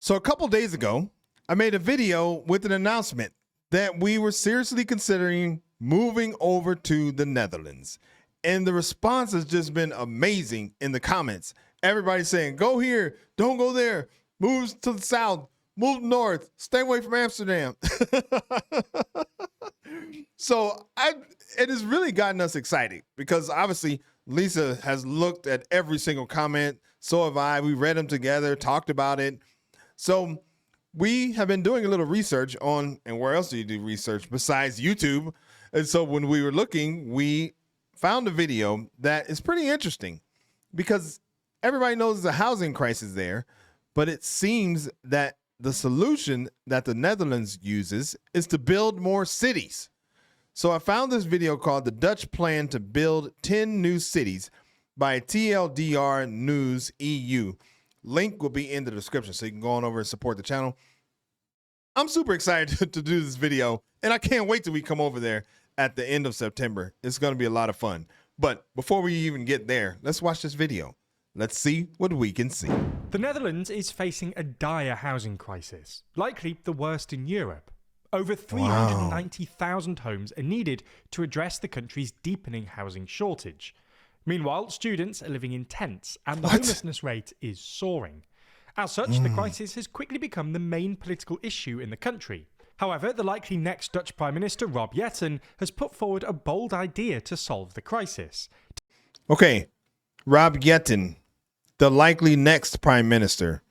So a couple days ago, I made a video with an announcement that we were seriously considering moving over to the Netherlands. And the response has just been amazing in the comments. Everybody's saying, go here, don't go there, move to the south, move north, stay away from Amsterdam. So it has really gotten us excited because obviously Lisa has looked at every single comment. So have I. We read them together, talked about it. So we have been doing a little research on, and where else do you do research besides YouTube? And so when we were looking, we found a video that is pretty interesting because everybody knows there's a housing crisis there, but it seems that the solution that the Netherlands uses is to build more cities. So I found this video called The Dutch Plan to Build 10 New Cities by TLDR News EU. Link will be in the description, so you can go on over and support the channel. I'm super excited to do this video, and I can't wait till we come over there at the end of September. It's going to be a lot of fun. But before we even get there, let's watch this video. Let's see what we can see. The Netherlands is facing a dire housing crisis, likely the worst in Europe. Over 390,000 homes are needed to address the country's deepening housing shortage. Meanwhile, students are living in tents and the homelessness rate is soaring. As such, the crisis has quickly become the main political issue in the country. However, the likely next Dutch Prime Minister, Rob Jetten, has put forward a bold idea to solve the crisis. Okay, Rob Jetten, the likely next Prime Minister.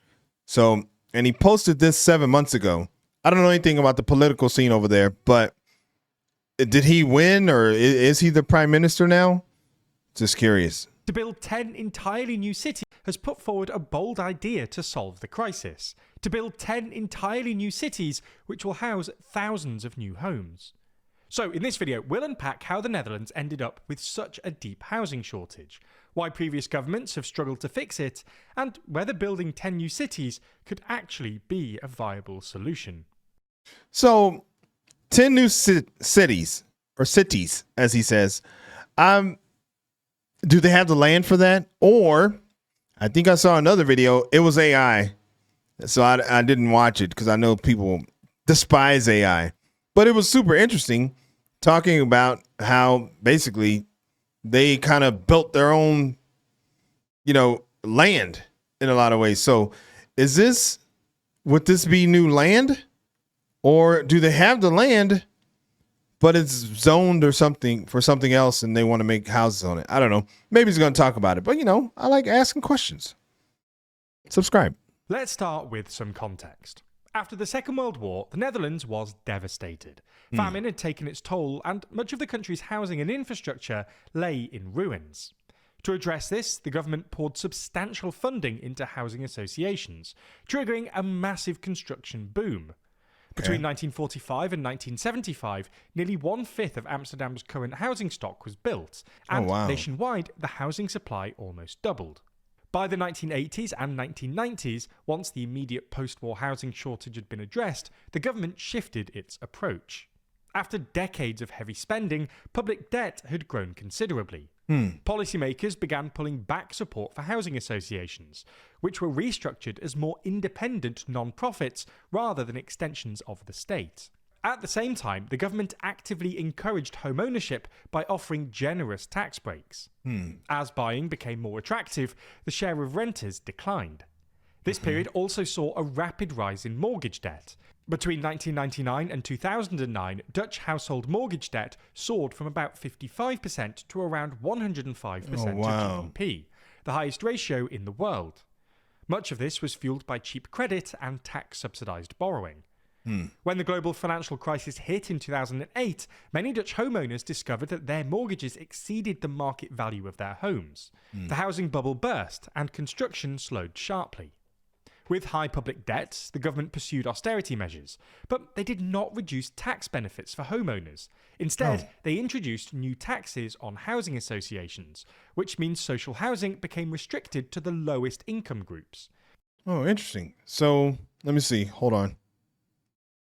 So, and he posted this 7 months ago. I don't know anything about the political scene over there, but did he win or is he the Prime Minister now? Just curious. To build 10 entirely new cities has put forward a bold idea to solve the crisis. To build 10 entirely new cities which will house thousands of new homes. So in this video, we'll unpack how the Netherlands ended up with such a deep housing shortage, why previous governments have struggled to fix it, and whether building 10 new cities could actually be a viable solution. So 10 new cities, or cities, as he says. Do they have the land for that? Or, I think I saw another video, it was AI. So I didn't watch it because I know people despise AI. But it was super interesting talking about how basically they kind of built their own, land in a lot of ways. So would this be new land? Or do they have the land, but it's zoned or something for something else and they want to make houses on it? I don't know. Maybe he's going to talk about it. But, I like asking questions. Subscribe. Let's start with some context. After the Second World War, the Netherlands was devastated. Famine had taken its toll and much of the country's housing and infrastructure lay in ruins. To address this, the government poured substantial funding into housing associations, triggering a massive construction boom. Between 1945 and 1975, nearly 1/5 of Amsterdam's current housing stock was built, and nationwide, the housing supply almost doubled. By the 1980s and 1990s, once the immediate post-war housing shortage had been addressed, the government shifted its approach. After decades of heavy spending, public debt had grown considerably. Policymakers began pulling back support for housing associations, which were restructured as more independent non-profits rather than extensions of the state. At the same time, the government actively encouraged home ownership by offering generous tax breaks. As buying became more attractive, the share of renters declined. This period also saw a rapid rise in mortgage debt. Between 1999 and 2009, Dutch household mortgage debt soared from about 55% to around 105% of GDP, the highest ratio in the world. Much of this was fueled by cheap credit and tax-subsidised borrowing. When the global financial crisis hit in 2008, many Dutch homeowners discovered that their mortgages exceeded the market value of their homes. The housing bubble burst and construction slowed sharply. With high public debts, the government pursued austerity measures, but they did not reduce tax benefits for homeowners. Instead, they introduced new taxes on housing associations, which means social housing became restricted to the lowest income groups. Oh, interesting. So, let me see. Hold on.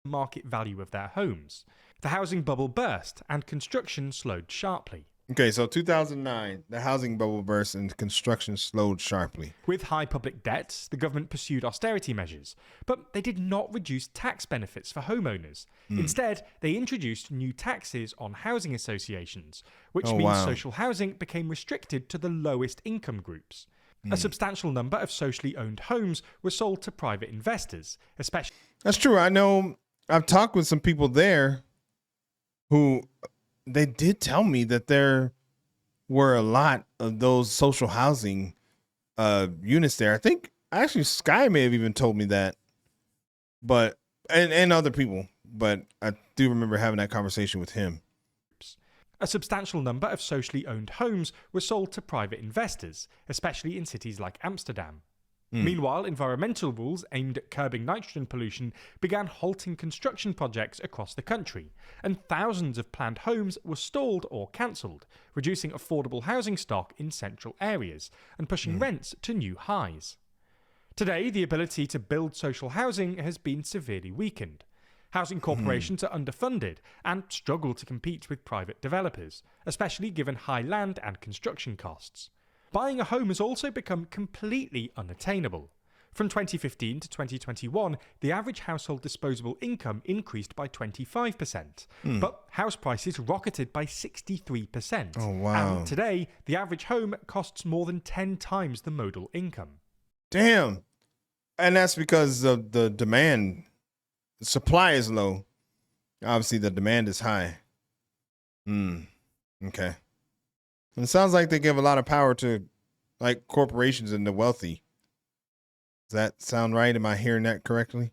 Market value of their homes. The housing bubble burst and construction slowed sharply. Okay, so 2009, the housing bubble burst and construction slowed sharply. With high public debts, the government pursued austerity measures, but they did not reduce tax benefits for homeowners. Instead, they introduced new taxes on housing associations, which Oh, means wow. social housing became restricted to the lowest income groups. A substantial number of socially owned homes were sold to private investors, especially That's true. I know I've talked with some people there who they did tell me that there were a lot of those social housing units there. I think actually Sky may have even told me that, but and other people, but I do remember having that conversation with him. A substantial number of socially owned homes were sold to private investors, especially in cities like Amsterdam. Meanwhile, environmental rules aimed at curbing nitrogen pollution began halting construction projects across the country, and thousands of planned homes were stalled or cancelled, reducing affordable housing stock in central areas and pushing rents to new highs. Today, the ability to build social housing has been severely weakened. Housing corporations are underfunded and struggle to compete with private developers, especially given high land and construction costs. Buying a home has also become completely unattainable. From 2015 to 2021, the average household disposable income increased by 25%, but house prices rocketed by 63%. Oh, wow. And today, the average home costs more than 10 times the modal income. Damn. And that's because of the demand. The supply is low. Obviously, the demand is high. Okay. And it sounds like they give a lot of power to like corporations and the wealthy. Does that sound right? Am I hearing that correctly?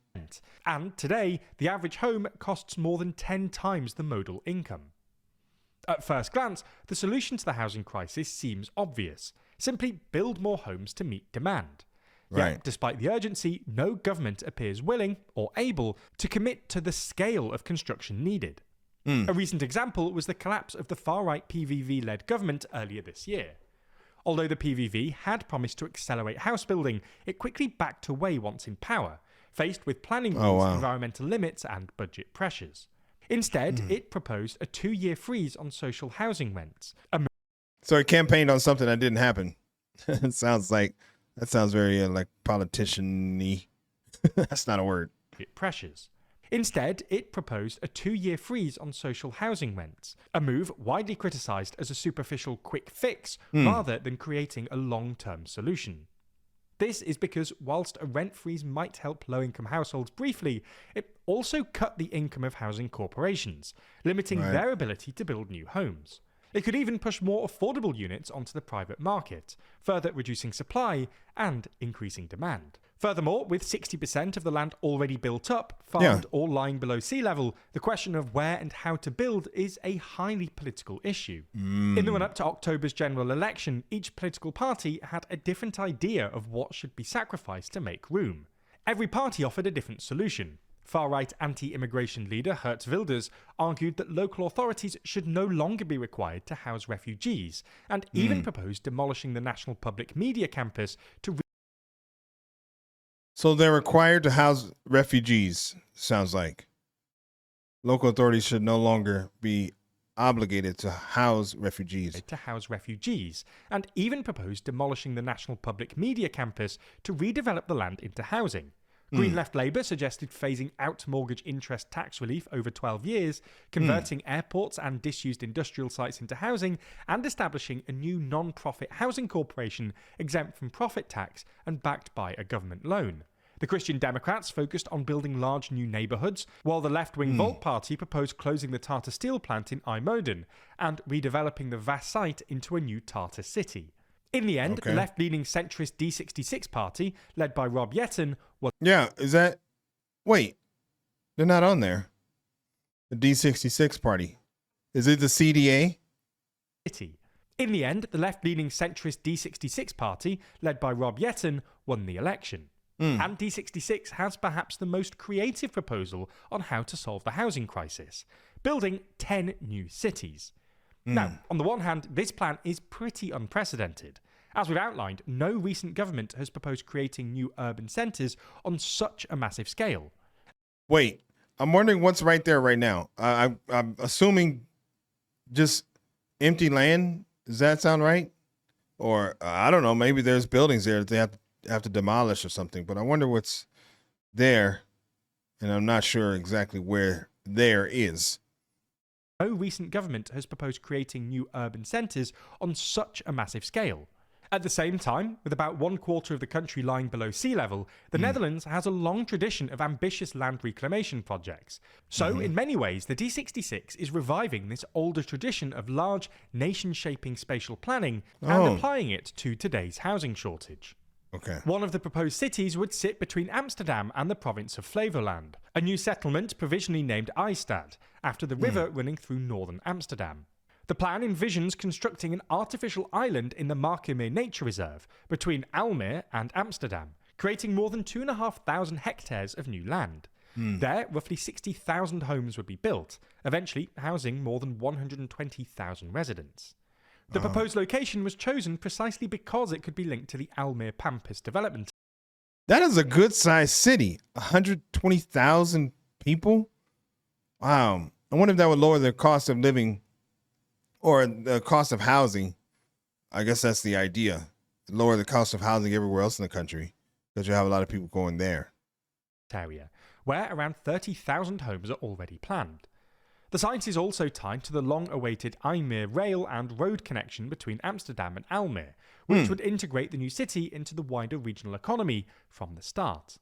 And today, the average home costs more than 10 times the modal income. At first glance, the solution to the housing crisis seems obvious. Simply build more homes to meet demand. Right. Yet, despite the urgency, no government appears willing or able to commit to the scale of construction needed. A recent example was the collapse of the far-right PVV-led government earlier this year. Although the PVV had promised to accelerate house building, it quickly backed away once in power, faced with planning rules, environmental limits, and budget pressures. Instead, it proposed a 2-year freeze on social housing rents. So it campaigned on something that didn't happen. It sounds like that sounds very like politician-y. That's not a word. Pressures. Instead, it proposed a 2-year freeze on social housing rents, a move widely criticised as a superficial quick fix rather than creating a long-term solution. This is because whilst a rent freeze might help low-income households briefly, it also cut the income of housing corporations, limiting their ability to build new homes. It could even push more affordable units onto the private market, further reducing supply and increasing demand. Furthermore, with 60% of the land already built up, farmed or lying below sea level, the question of where and how to build is a highly political issue. In the run-up to October's general election, each political party had a different idea of what should be sacrificed to make room. Every party offered a different solution. Far-right anti-immigration leader Geert Wilders argued that local authorities should no longer be required to house refugees, and even proposed demolishing the National Public Media campus to... So they're required to house refugees, sounds like. Local authorities should no longer be obligated to house refugees. And even proposed demolishing the National Public Media campus to redevelop the land into housing. Green Left Labour suggested phasing out mortgage interest tax relief over 12 years, converting airports and disused industrial sites into housing, and establishing a new non-profit housing corporation exempt from profit tax and backed by a government loan. The Christian Democrats focused on building large new neighbourhoods, while the left-wing Volt Party proposed closing the Tata Steel plant in IJmuiden and redeveloping the vast site into a new Tata city. In the end, the left-leaning centrist D66 party, led by Rob Yetten, was... Yeah, is that... Wait, they're not on there. The D66 party. Is it the CDA? In the end, the left-leaning centrist D66 party, led by Rob Yetten, won the election. And D66 has perhaps the most creative proposal on how to solve the housing crisis, building 10 new cities. Now, on the one hand, this plan is pretty unprecedented. As we've outlined, no recent government has proposed creating new urban centres on such a massive scale. Wait, I'm wondering what's right there right now. I'm assuming just empty land. Does that sound right? Or I don't know. Maybe there's buildings there that they have to demolish or something. But I wonder what's there, and I'm not sure exactly where there is. No recent government has proposed creating new urban centres on such a massive scale. At the same time, with about 1/4 of the country lying below sea level, the Netherlands has a long tradition of ambitious land reclamation projects. So, in many ways, the D66 is reviving this older tradition of large, nation-shaping spatial planning and applying it to today's housing shortage. Okay. One of the proposed cities would sit between Amsterdam and the province of Flevoland, a new settlement provisionally named Expat, after the river running through northern Amsterdam. The plan envisions constructing an artificial island in the Markermeer Nature Reserve between Almere and Amsterdam, creating more than 2,500 hectares of new land. There, roughly 60,000 homes would be built, eventually housing more than 120,000 residents. The proposed location was chosen precisely because it could be linked to the Almere Pampas development. That is a good-sized city. 120,000 people? Wow. I wonder if that would lower the cost of living or the cost of housing. I guess that's the idea. Lower the cost of housing everywhere else in the country because you have a lot of people going there. Area, where around 30,000 homes are already planned. The site is also tied to the long-awaited IJmuir rail and road connection between Amsterdam and Almere, which would integrate the new city into the wider regional economy from the start.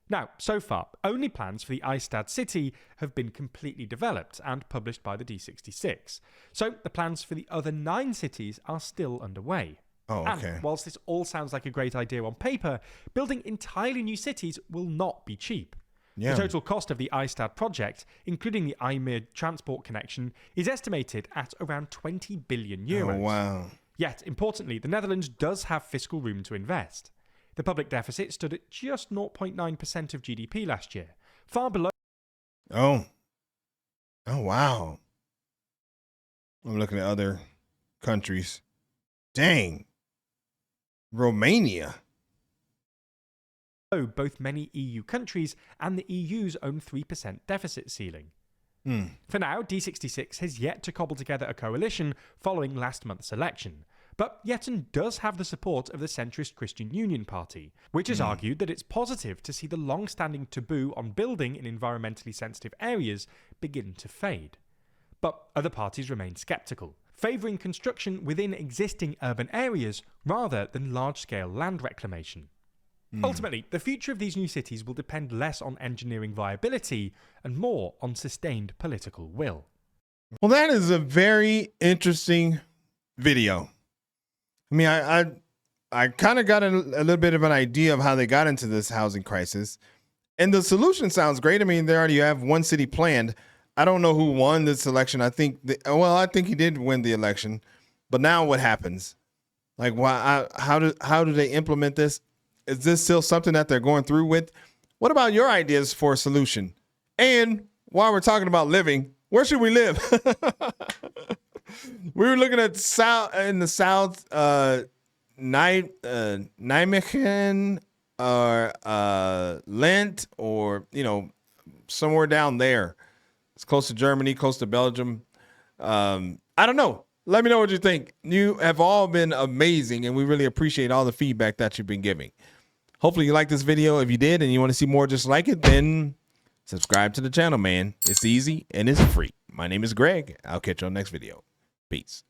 Now, so far, only plans for the Expat city have been completely developed and published by the D66. So the plans for the other 9 cities are still underway. Oh, okay. And whilst this all sounds like a great idea on paper, building entirely new cities will not be cheap. Yeah. The total cost of the Expat project, including the IJmuir transport connection, is estimated at around 20 billion euros. Oh, wow. Yet, importantly, the Netherlands does have fiscal room to invest. The public deficit stood at just 0.9% of GDP last year, far below. Oh, wow. I'm looking at other countries. Dang. Romania. Both many EU countries and the EU's own 3% deficit ceiling. For now, D66 has yet to cobble together a coalition following last month's election. But Yetten does have the support of the centrist Christian Union Party, which has argued that it's positive to see the long-standing taboo on building in environmentally sensitive areas begin to fade. But other parties remain sceptical, favouring construction within existing urban areas rather than large-scale land reclamation. Ultimately, the future of these new cities will depend less on engineering viability and more on sustained political will. Well, that is a very interesting video. I mean, I kind of got a little bit of an idea of how they got into this housing crisis. And the solution sounds great. I mean, they already have one city planned. I don't know who won this election. I think he did win the election. But now what happens? Like, how do they implement this? Is this still something that they're going through with? What about your ideas for a solution? And while we're talking about living, where should we live? We were looking at in the south, Nijmegen or Lent, or somewhere down there. It's close to Germany, close to Belgium. I don't know. Let me know what you think. You have all been amazing, and we really appreciate all the feedback that you've been giving. Hopefully you liked this video. If you did and you want to see more just like it, then subscribe to the channel, man. It's easy and it's free. My name is Greg. I'll catch you on the next video. Peace.